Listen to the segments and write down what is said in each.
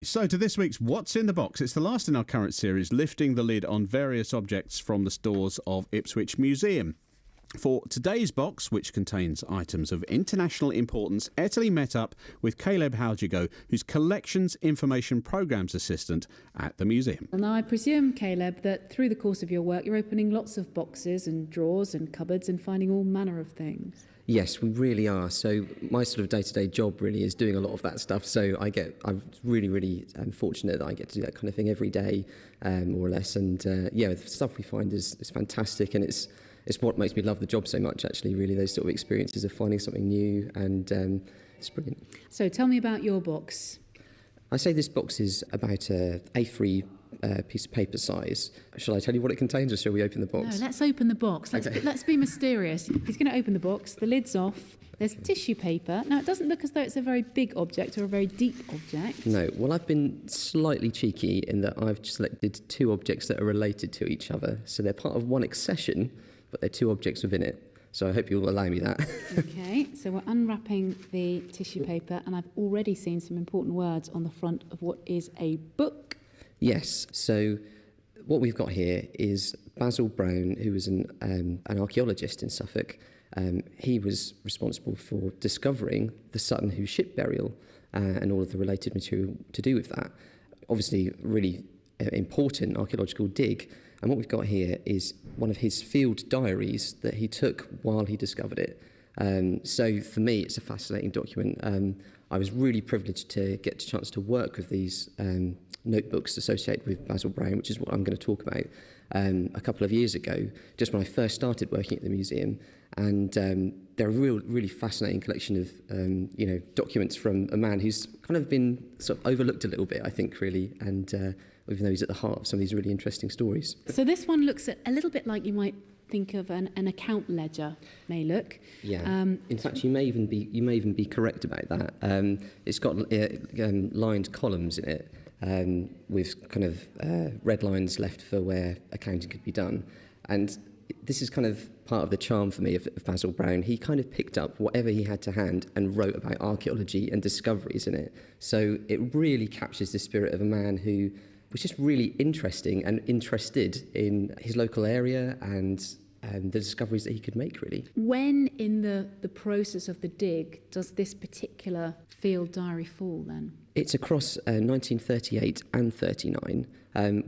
So to this week's What's in the Box. It's the last in our current series, lifting the lid on various objects from the stores of Ipswich Museum. For today's box, which contains items of international importance, Italy met up with Caleb Howjigo, who's Collections Information Programmes Assistant at the museum. Now, I presume, Caleb, that through the course of your work, you're opening lots of boxes and drawers and cupboards and finding all manner of things. Yes, we really are. So my sort of day-to-day job really is doing a lot of that stuff. So I'm really fortunate that I get to do that kind of thing every day, more or less. And the stuff we find is fantastic, and it's what makes me love the job so much, actually, really, those sort of experiences of finding something new, and it's brilliant. So tell me about your box. I say this box is about a A3 piece of paper size. Shall I tell you what it contains, or shall we open the box? No, let's open the box. Okay. Let's be mysterious. He's going to open the box. The lid's off. There's tissue paper. Now, it doesn't look as though it's a very big object or a very deep object. No. Well, I've been slightly cheeky in that I've just selected two objects that are related to each other. So they're part of one accession, but they're two objects within it. So I hope you'll allow me that. Okay, so we're unwrapping the tissue paper, and I've already seen some important words on the front of what is a book. Yes. So what we've got here is Basil Brown, who was an archaeologist in Suffolk. He was responsible for discovering the Sutton Hoo ship burial and all of the related material to do with that. Obviously, really important archaeological dig. And what we've got here is one of his field diaries that he took while he discovered it. So for me, it's a fascinating document. I was really privileged to get the chance to work with these notebooks associated with Basil Brown, which is what I'm going to talk about, a couple of years ago, just when I first started working at the museum. And they're a really fascinating collection of documents from a man who's kind of been sort of overlooked a little bit, I think, really, and even though he's at the heart of some of these really interesting stories. So this one looks a little bit like you might think of an account ledger may look. Yeah. In fact, you may even be correct about that. It's got lined columns in it, with kind of red lines left for where accounting could be done. And this is kind of part of the charm for me of Basil Brown. He kind of picked up whatever he had to hand and wrote about archaeology and discoveries in it. So it really captures the spirit of a man who was just really interesting and interested in his local area and the discoveries that he could make, really. When in the process of the dig does this particular field diary fall, then? It's across 1938 and 39,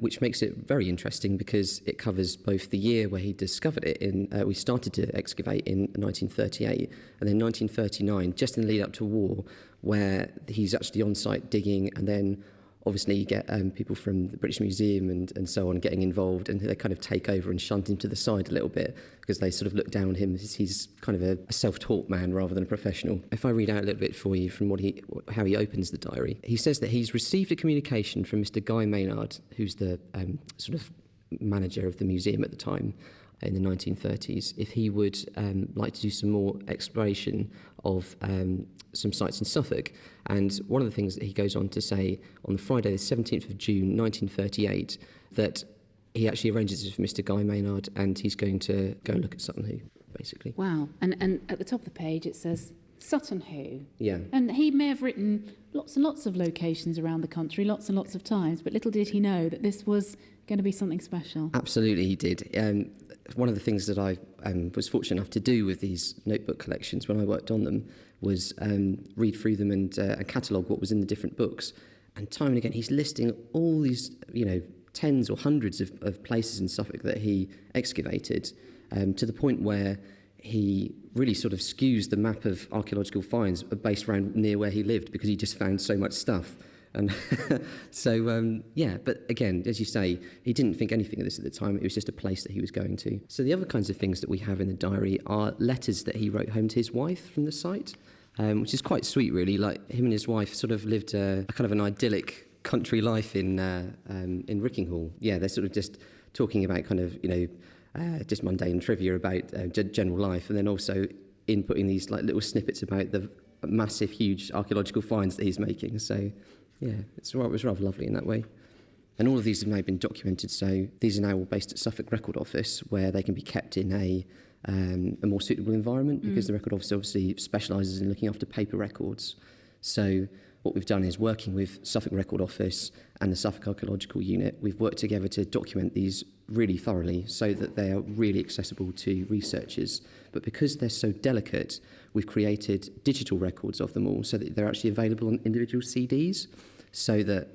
which makes it very interesting because it covers both the year where he discovered it. We started to excavate in 1938, and then 1939, just in the lead up to war, where he's actually on site digging, and then obviously you get people from the British Museum and so on getting involved, and they kind of take over and shunt him to the side a little bit because they sort of look down on him as he's kind of a self-taught man rather than a professional. If I read out a little bit for you from how he opens the diary, he says that he's received a communication from Mr. Guy Maynard, who's the sort of manager of the museum at the time in the 1930s, if he would like to do some more exploration of some sites in Suffolk. And one of the things that he goes on to say on the Friday the 17th of June 1938, that he actually arranges this with Mr. Guy Maynard, and he's going to go and look at Sutton Hoo, basically. Wow. And at the top of the page it says Sutton Hoo. Yeah. And he may have written lots and lots of locations around the country, lots and lots of times, but little did he know that this was going to be something special. Absolutely, he did. One of the things that I was fortunate enough to do with these notebook collections when I worked on them was read through them and catalogue what was in the different books. And time and again, he's listing all these, tens or hundreds of places in Suffolk that he excavated, to the point where he really sort of skews the map of archaeological finds based around near where he lived, because he just found so much stuff. And so, but again, as you say, he didn't think anything of this at the time. It was just a place that he was going to. So the other kinds of things that we have in the diary are letters that he wrote home to his wife from the site, which is quite sweet, really. Like, him and his wife sort of lived a kind of an idyllic country life in Rickinghall. Yeah, they're sort of just talking about kind of, just mundane trivia about general life, and then also inputting these like little snippets about the massive, huge archaeological finds that he's making. So, yeah, it was rather lovely in that way. And all of these have now been documented, so these are now all based at Suffolk Record Office, where they can be kept in a more suitable environment, because the Record Office obviously specialises in looking after paper records. So what we've done is, working with Suffolk Record Office and the Suffolk Archaeological Unit, we've worked together to document these really thoroughly so that they are really accessible to researchers. But because they're so delicate, we've created digital records of them all so that they're actually available on individual CDs, so that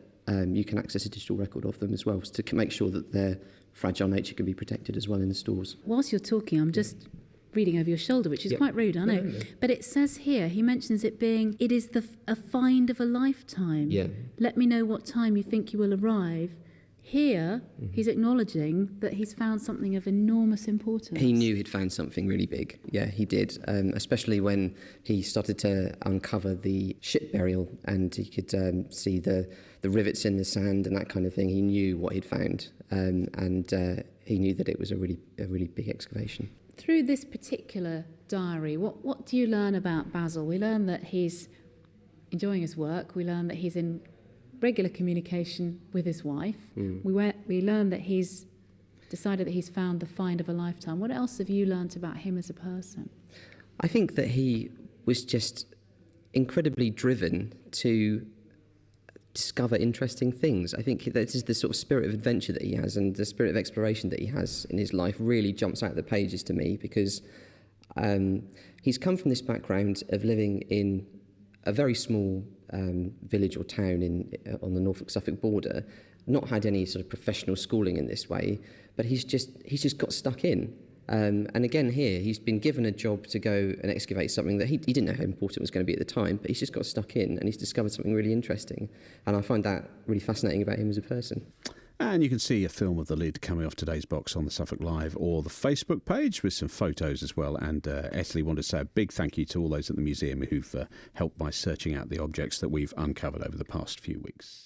you can access a digital record of them as well, to make sure that their fragile nature can be protected as well in the stores. Whilst you're talking, I'm just reading over your shoulder, which is quite rude, I know. No. But it says here, he mentions it is a find of a lifetime. Yeah. Let me know what time you think you will arrive. Here, he's acknowledging that he's found something of enormous importance. He knew he'd found something really big. Yeah, he did. Especially when he started to uncover the ship burial, and he could see the rivets in the sand and that kind of thing. He knew what he'd found, and he knew that it was a really big excavation. Through this particular diary, what do you learn about Basil? We learn that he's enjoying his work. We learn that he's in regular communication with his wife. We learn that he's decided that he's found the find of a lifetime. What else have you learnt about him as a person? I think that he was just incredibly driven to discover interesting things. I think that is the sort of spirit of adventure that he has, and the spirit of exploration that he has in his life really jumps out of the pages to me, because he's come from this background of living in a very small village or town on the Norfolk-Suffolk border, not had any sort of professional schooling in this way, but he's just got stuck in. And again here, he's been given a job to go and excavate something that he didn't know how important it was going to be at the time, but he's just got stuck in and he's discovered something really interesting. And I find that really fascinating about him as a person. And you can see a film of the lid coming off today's box on the Suffolk Live or the Facebook page with some photos as well. And Ethely wanted to say a big thank you to all those at the museum who've helped by searching out the objects that we've uncovered over the past few weeks.